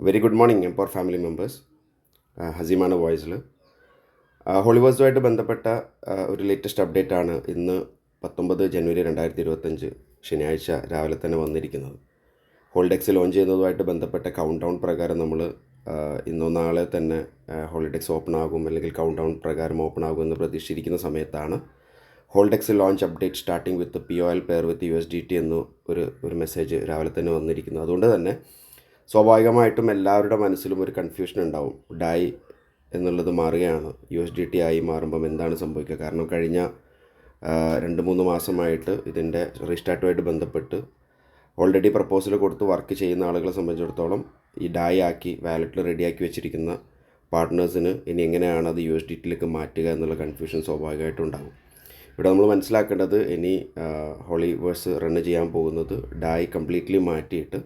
Very good morning Empower family members. ഹസീമാണ് വോയിസിൽ. ഹോളിവേഴ്സുമായിട്ട് ബന്ധപ്പെട്ട ഒരു ലേറ്റസ്റ്റ് അപ്ഡേറ്റ് ആണ് ഇന്ന് 19 ജനുവരി 2025 ശനിയാഴ്ച രാവിലെ തന്നെ വന്നിരിക്കുന്നത്. ഹോളിഡെക്സ് ലോഞ്ച് ചെയ്യുന്നതുമായിട്ട് ബന്ധപ്പെട്ട കൗണ്ട് ഡൗൺ പ്രകാരം നമ്മൾ ഇന്നോ നാളെ തന്നെ ഹോളിഡെക്സ് ഓപ്പൺ ആകും, അല്ലെങ്കിൽ കൗണ്ട് ഡൗൺ പ്രകാരം ഓപ്പൺ ആകും എന്ന് പ്രതീക്ഷിച്ചിരിക്കുന്ന സമയത്താണ് ഹോളിഡെക്സ് launch update starting with POL pair with USDT എന്ന് ഒരു മെസ്സേജ് രാവിലെ തന്നെ വന്നിരിക്കുന്നത്. അതുകൊണ്ട് തന്നെ സ്വാഭാവികമായിട്ടും എല്ലാവരുടെ മനസ്സിലും ഒരു കൺഫ്യൂഷൻ ഉണ്ടാവും. ഡായി എന്നുള്ളത് മാറുകയാണ്, USDT ആയി മാറുമ്പം എന്താണ് സംഭവിക്കുക? കാരണം കഴിഞ്ഞ 2-3 മാസമായിട്ട് ഇതിൻ്റെ റീസ്റ്റാർട്ടുമായിട്ട് ബന്ധപ്പെട്ട് ഓൾറെഡി പ്രപ്പോസൽ കൊടുത്ത് വർക്ക് ചെയ്യുന്ന ആളുകളെ സംബന്ധിച്ചിടത്തോളം ഈ ഡായി ആക്കി വാലറ്റിൽ റെഡിയാക്കി വെച്ചിരിക്കുന്ന പാർട്ട്നേഴ്സിന് ഇനി എങ്ങനെയാണ് അത് USDTയിലേക്ക് മാറ്റുക എന്നുള്ള കൺഫ്യൂഷൻ സ്വാഭാവികമായിട്ടും ഉണ്ടാകും. ഇവിടെ നമ്മൾ മനസ്സിലാക്കേണ്ടത്, ഇനി ഹോളിവേഴ്സ് റൺ ചെയ്യാൻ പോകുന്നത് ഡായി കംപ്ലീറ്റ്ലി മാറ്റിയിട്ട്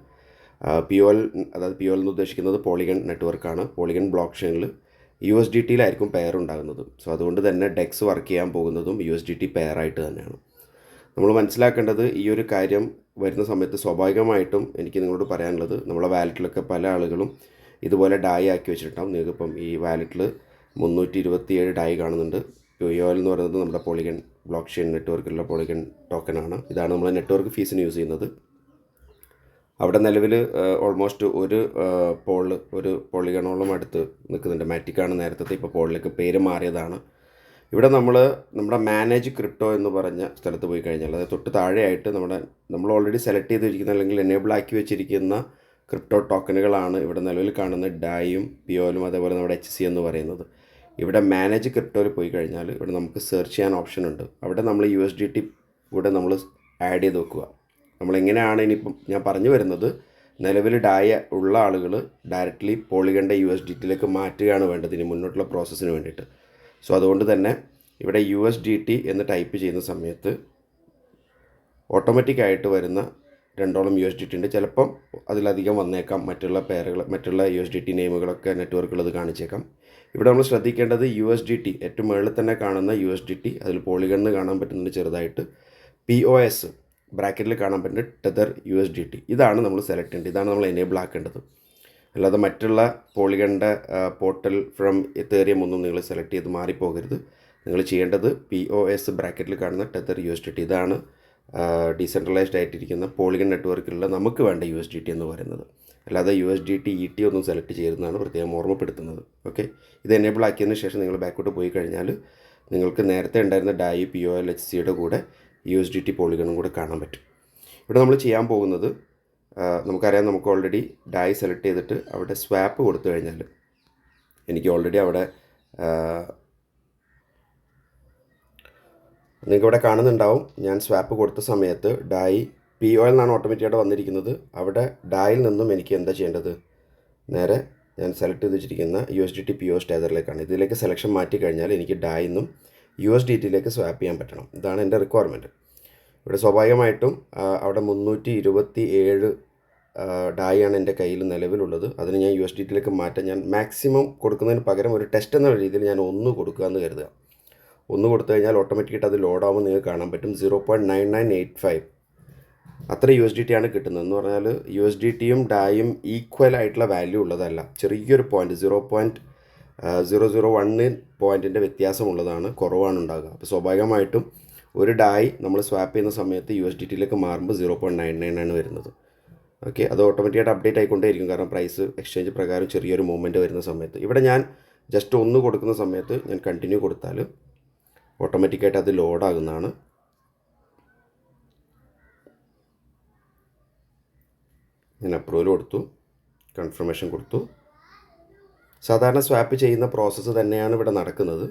POL, അതായത് POL എന്ന് ഉദ്ദേശിക്കുന്നത് പോളിഗൺ നെറ്റ്വർക്കാണ്. പോളിഗൺ ബ്ലോക്ക് ചെയിനിൽ USDTയിലായിരിക്കും പെയർ ഉണ്ടാകുന്നത്. സോ അതുകൊണ്ട് തന്നെ ഡെക്സ് വർക്ക് ചെയ്യാൻ പോകുന്നതും USDT പെയറായിട്ട് തന്നെയാണ്. നമ്മൾ മനസ്സിലാക്കേണ്ടത്, ഈ ഒരു കാര്യം വരുന്ന സമയത്ത് സ്വാഭാവികമായിട്ടും എനിക്ക് നിങ്ങളോട് പറയാനുള്ളത്, നമ്മളെ വാലറ്റിലൊക്കെ പല ആളുകളും ഇതുപോലെ ഡായി ആക്കി വെച്ചിട്ടുണ്ടാവും. നിങ്ങൾക്കിപ്പം ഈ വാലറ്റിൽ 327 ഡായി കാണുന്നുണ്ട്. POL എന്ന് പറയുന്നത് നമ്മുടെ പോളിഗൺ ബ്ലോക്ക് ചെയിൻ നെറ്റ്വർക്കിലുള്ള പോളിഗൺ ടോക്കനാണ്. ഇതാണ് നമ്മൾ നെറ്റ്വർക്ക് ഫീസിന് യൂസ് ചെയ്യുന്നത്. അവിടെ നിലവിൽ ഓൾമോസ്റ്റ് ഒരു പോളിഗണോളം അടുത്ത് നിൽക്കുന്നുണ്ട്. മാറ്റിക്കാണ് നേരത്തെ, ഇപ്പോൾ പോളിലേക്ക് പേര് മാറിയതാണ്. ഇവിടെ നമ്മുടെ മാനേജ് ക്രിപ്റ്റോ എന്ന് പറഞ്ഞ സ്ഥലത്ത് പോയി കഴിഞ്ഞാൽ, അതായത് തൊട്ട് താഴെയായിട്ട് നമ്മൾ ഓൾറെഡി സെലക്ട് ചെയ്തിരിക്കുന്ന അല്ലെങ്കിൽ എനേബിൾ ആക്കി വെച്ചിരിക്കുന്ന ക്രിപ്റ്റോ ടോക്കനുകളാണ് ഇവിടെ നിലവിൽ കാണുന്ന ഡായും POL അതേപോലെ നമ്മുടെ HC എന്ന് പറയുന്നത്. ഇവിടെ മാനേജ് ക്രിപ്റ്റോയിൽ പോയി കഴിഞ്ഞാൽ ഇവിടെ നമുക്ക് സെർച്ച് ചെയ്യാൻ ഓപ്ഷൻ ഉണ്ട്. അവിടെ നമ്മൾ USDT കൂടെ നമ്മൾ ആഡ് ചെയ്ത് വെക്കുക. നമ്മളെങ്ങനെയാണ് ഇനിയിപ്പം ഞാൻ പറഞ്ഞു വരുന്നത്, നിലവിൽ ഡായ ഉള്ള ആളുകൾ ഡയറക്റ്റ്ലി പോളിഗണിൻ്റെ USDTയിലേക്ക് മാറ്റുകയാണ് വേണ്ടത് ഇനി മുന്നോട്ടുള്ള പ്രോസസ്സിന് വേണ്ടിയിട്ട്. സോ അതുകൊണ്ട് തന്നെ ഇവിടെ USDT എന്ന് ടൈപ്പ് ചെയ്യുന്ന സമയത്ത് ഓട്ടോമാറ്റിക്കായിട്ട് വരുന്ന 2ഓളം USDT ഉണ്ട്. ചിലപ്പം അതിലധികം വന്നേക്കാം. മറ്റുള്ള USDT നെയിമുകളൊക്കെ നെറ്റ്വർക്കുകൾ ഇത് കാണിച്ചേക്കാം. ഇവിടെ നമ്മൾ ശ്രദ്ധിക്കേണ്ടത് USDT ഏറ്റവും മുകളിൽ തന്നെ കാണുന്ന USDT, അതിൽ പോളിഗണിന് കാണാൻ പറ്റുന്നുണ്ട് ചെറുതായിട്ട്. POS ബ്രാക്കറ്റിൽ കാണാൻ പറ്റുന്ന ടെതർ USDT, ഇതാണ് നമ്മൾ സെലക്ട് ചെയ്യേണ്ടത്, ഇതാണ് നമ്മൾ എനേബിൾ ആക്കേണ്ടത്. അല്ലാതെ മറ്റുള്ള പോളിഗണിൻ്റെ പോർട്ടൽ ഫ്രം എത്തേറിയം ഒന്നും നിങ്ങൾ സെലക്ട് ചെയ്ത് മാറിപ്പോകരുത്. നിങ്ങൾ ചെയ്യേണ്ടത് POS ബ്രാക്കറ്റിൽ കാണുന്ന ടെതർ USDT, ഇതാണ് ഡീസെൻട്രലൈസ്ഡ് ആയിട്ടിരിക്കുന്ന പോളിഗൺ നെറ്റ്വർക്കിലുള്ള നമുക്ക് വേണ്ട USDT എന്ന് പറയുന്നത്. അല്ലാതെ USDT ET ഒന്നും സെലക്ട് ചെയ്യുന്നതാണ് പ്രത്യേകം ഓർമ്മപ്പെടുത്തുന്നത്. ഓക്കെ, ഇത് എനേബിൾ ആക്കിയതിന് ശേഷം നിങ്ങൾ ബാക്കോട്ട് പോയി കഴിഞ്ഞാൽ നിങ്ങൾക്ക് നേരത്തെ ഉണ്ടായിരുന്ന ഡായി POL HCയുടെ കൂടെ USDT പോളിഗണും കൂടെ കാണാൻ പറ്റും. ഇവിടെ നമ്മൾ ചെയ്യാൻ പോകുന്നത്, നമുക്കറിയാം, നമുക്ക് ഓൾറെഡി ഡായി സെലക്ട് ചെയ്തിട്ട് അവിടെ സ്വാപ്പ് കൊടുത്തു കഴിഞ്ഞാൽ, എനിക്ക് ഓൾറെഡി അവിടെ നിങ്ങൾക്കിവിടെ കാണുന്നുണ്ടാവും, ഞാൻ സ്വാപ്പ് കൊടുത്ത സമയത്ത് ഡായി POL എന്നാണ് ഓട്ടോമാറ്റിക്കായിട്ട് വന്നിരിക്കുന്നത്. അവിടെ ഡായിൽ നിന്നും എനിക്ക് എന്താ ചെയ്യേണ്ടത്, നേരെ ഞാൻ സെലക്ട് ചെയ്ത് വെച്ചിരിക്കുന്ന USDT POS ടെതറിലേക്കാണ്. ഇതിലേക്ക് സെലക്ഷൻ മാറ്റി കഴിഞ്ഞാൽ എനിക്ക് ഡായിൽ നിന്നും USDTയിലേക്ക് സ്വാപ്പ് ചെയ്യാൻ പറ്റണം. ഇതാണ് എൻ്റെ റിക്വയർമെൻറ്റ്. ഇവിടെ സ്വാഭാവികമായിട്ടും അവിടെ 327 ഡായാണ് എൻ്റെ കയ്യിൽ നിലവിലുള്ളത്. അതിന് ഞാൻ USDTയിലേക്ക് മാറ്റാൻ ഞാൻ മാക്സിമം കൊടുക്കുന്നതിന് പകരം ഒരു ടെസ്റ്റ് എന്നുള്ള രീതിയിൽ ഞാൻ 1 കൊടുക്കുക എന്ന് കരുതുക. 1 കൊടുത്തു കഴിഞ്ഞാൽ ഓട്ടോമാറ്റിക്കായിട്ട് അത് ലോഡാകുമ്പോൾ നിങ്ങൾക്ക് കാണാൻ പറ്റും 0.9985 അത്ര USDT ആണ് കിട്ടുന്നത്. എന്ന് പറഞ്ഞാൽ USDTയും ഡായും ഈക്വൽ ആയിട്ടുള്ള വാല്യൂ ഉള്ളതല്ല, ചെറിയൊരു പോയിൻറ്റ് 0.001 പോയിൻറ്റിൻ്റെ വ്യത്യാസമുള്ളതാണ്, കുറവാണ് ഉണ്ടാകുക. അപ്പോൾ സ്വാഭാവികമായിട്ടും ഒരു ഡായി നമ്മൾ സ്വാപ്പ് ചെയ്യുന്ന സമയത്ത് USDTയിലേക്ക് മാറുമ്പോൾ 0.99 ആണ് വരുന്നത്. ഓക്കെ, അത് ഓട്ടോമാറ്റിക്കായിട്ട് അപ്ഡേറ്റ് ആയിക്കൊണ്ടേയിരിക്കും, കാരണം പ്രൈസ് എക്സ്ചേഞ്ച് പ്രകാരം ചെറിയൊരു മൂവ്മെൻറ്റ് വരുന്ന സമയത്ത്. ഇവിടെ ഞാൻ ജസ്റ്റ് 1 കൊടുക്കുന്ന സമയത്ത് ഞാൻ കണ്ടിന്യൂ കൊടുത്താൽ ഓട്ടോമാറ്റിക്കായിട്ട് അത് ലോഡാകുന്നതാണ്. ഞാൻ അപ്രൂവൽ കൊടുത്തു, കൺഫർമേഷൻ കൊടുത്തു. സാധാരണ സ്വാപ്പ് ചെയ്യുന്ന പ്രോസസ്സ് തന്നെയാണ് ഇവിടെ നടക്കുന്നത്.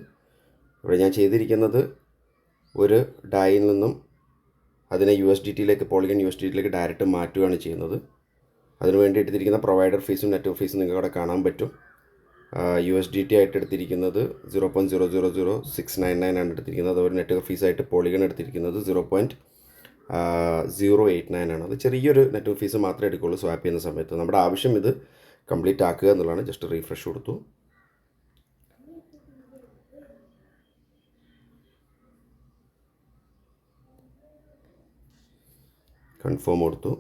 ഇവിടെ ഞാൻ ചെയ്തിരിക്കുന്നത്, ഒരു ഡായിൽ നിന്നും അതിനെ USDTയിലേക്ക്, പോളിഗൺ USDTയിലേക്ക് ഡയറക്റ്റ് മാറ്റുകയാണ് ചെയ്യുന്നത്. അതിന് വേണ്ടി എടുത്തിരിക്കുന്ന പ്രൊവൈഡർ ഫീസും നെറ്റ്വർക്ക് ഫീസും നിങ്ങൾക്ക് അവിടെ കാണാൻ പറ്റും. USDT ആയിട്ട് എടുത്തിരിക്കുന്നത് 0.000699 ആണ് എടുത്തിരിക്കുന്നത്. അതുപോലെ നെറ്റ്വർക്ക് ഫീസായിട്ട് പോളിഗൺ എടുത്തിരിക്കുന്നത് 0.089 ആണ്. അത് ചെറിയൊരു നെറ്റ്വർക്ക് ഫീസ് മാത്രമേ എടുക്കുകയുള്ളൂ സ്വാപ്പ് ചെയ്യുന്ന സമയത്ത്. നമ്മുടെ ആവശ്യം ഇത് കംപ്ലീറ്റ് ആക്കുക എന്നുള്ളതാണ്. ജസ്റ്റ് റീഫ്രഷ് കൊടുത്തു. കൺഫേം കൊടുത്തു.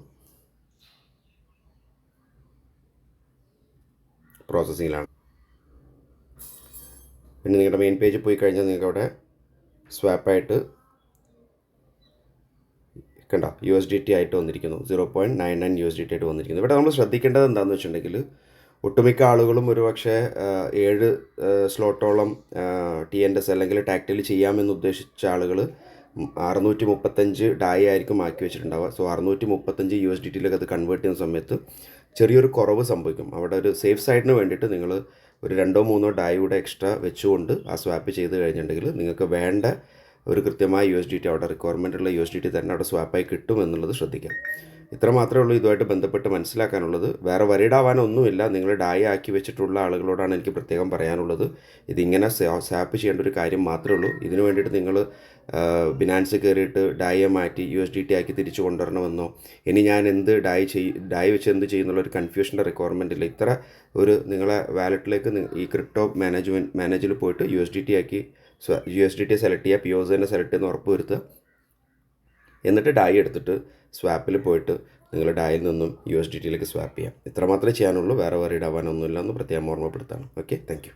പ്രോസസ്സിങ്ങിലാണ്. പിന്നെ നിങ്ങളുടെ മെയിൻ പേജിൽ പോയി കഴിഞ്ഞാൽ നിങ്ങൾക്ക് അവിടെ സ്വാപ്പായിട്ട് കണ്ടോ USDT ആയിട്ട് വന്നിരിക്കുന്നു, 0.99 USDT ആയിട്ട് വന്നിരിക്കുന്നു. ഇവിടെ നമ്മൾ ശ്രദ്ധിക്കേണ്ടത് എന്താണെന്ന് വെച്ചിട്ടുണ്ടെങ്കിൽ ഒട്ടുമിക്ക ആളുകളും ഒരുപക്ഷെ 7 സ്ലോട്ടോളം TNS അല്ലെങ്കിൽ ടാക്റ്റിൽ ചെയ്യാമെന്ന് ഉദ്ദേശിച്ച ആളുകൾ 635 ഡായി ആയിരിക്കും ആക്കി വെച്ചിട്ടുണ്ടാവുക. സോ 635 USDTയിലേക്ക് അത് കൺവേർട്ട് ചെയ്യുന്ന സമയത്ത് ചെറിയൊരു കുറവ് സംഭവിക്കും. അവിടെ ഒരു സേഫ് സൈഡിന് വേണ്ടിയിട്ട് നിങ്ങൾ ഒരു 2-3 ഡായി കൂടെ എക്സ്ട്രാ വെച്ചുകൊണ്ട് ആ സ്വാപ്പ് ചെയ്ത് കഴിഞ്ഞിട്ടുണ്ടെങ്കിൽ നിങ്ങൾക്ക് വേണ്ട ഒരു കൃത്യമായ USDT അവിടെ റിക്വയർമെൻറ്റുള്ള USDT തന്നെ അവിടെ സ്വാപ്പായി കിട്ടും എന്നുള്ളത് ശ്രദ്ധിക്കാം. ഇത്ര മാത്രമേ ഉള്ളൂ ഇതുമായിട്ട് ബന്ധപ്പെട്ട് മനസ്സിലാക്കാനുള്ളത്. വേറെ വരീഡാവാനൊന്നുമില്ല. നിങ്ങൾ ഡായി ആക്കി വെച്ചിട്ടുള്ള ആളുകളോടാണ് എനിക്ക് പ്രത്യേകം പറയാനുള്ളത്. ഇതിങ്ങനെ സ്വാപ്പ് ചെയ്യേണ്ട ഒരു കാര്യം മാത്രമേ ഉള്ളൂ. ഇതിന് വേണ്ടിയിട്ട് നിങ്ങൾ ബിനാൻസ് കയറിയിട്ട് ഡായിയെ മാറ്റി USDT ആക്കി തിരിച്ചു കൊണ്ടുവരണമെന്നോ ഇനി ഞാൻ ഡായി വെച്ച് എന്ത് ചെയ്യുന്നുള്ളൊരു കൺഫ്യൂഷൻ്റെ റിക്വയർമെൻ്റ് ഇല്ല. ഇത്ര ഒരു നിങ്ങളെ വാലറ്റിലേക്ക് ഈ ക്രിപ്റ്റോ മാനേജിൽ പോയിട്ട് USDT ആക്കി USDT സെലക്ട് ചെയ്യുക, POS തന്നെ സെലക്ട് ചെയ്യുന്ന ഉറപ്പ് വരുത്തുക. എന്നിട്ട് ഡായി എടുത്തിട്ട് സ്വാപ്പിൽ പോയിട്ട് നിങ്ങൾ ഡായിൽ നിന്നും USDTയിലേക്ക് സ്വാപ്പ് ചെയ്യാം. ഇത്ര മാത്രമേ ചെയ്യാനുള്ളൂ. വേറെ വരീഡാവാനൊന്നുമില്ല എന്ന് പ്രത്യേകം ഓർമ്മപ്പെടുത്താണ്. Okay, thank you.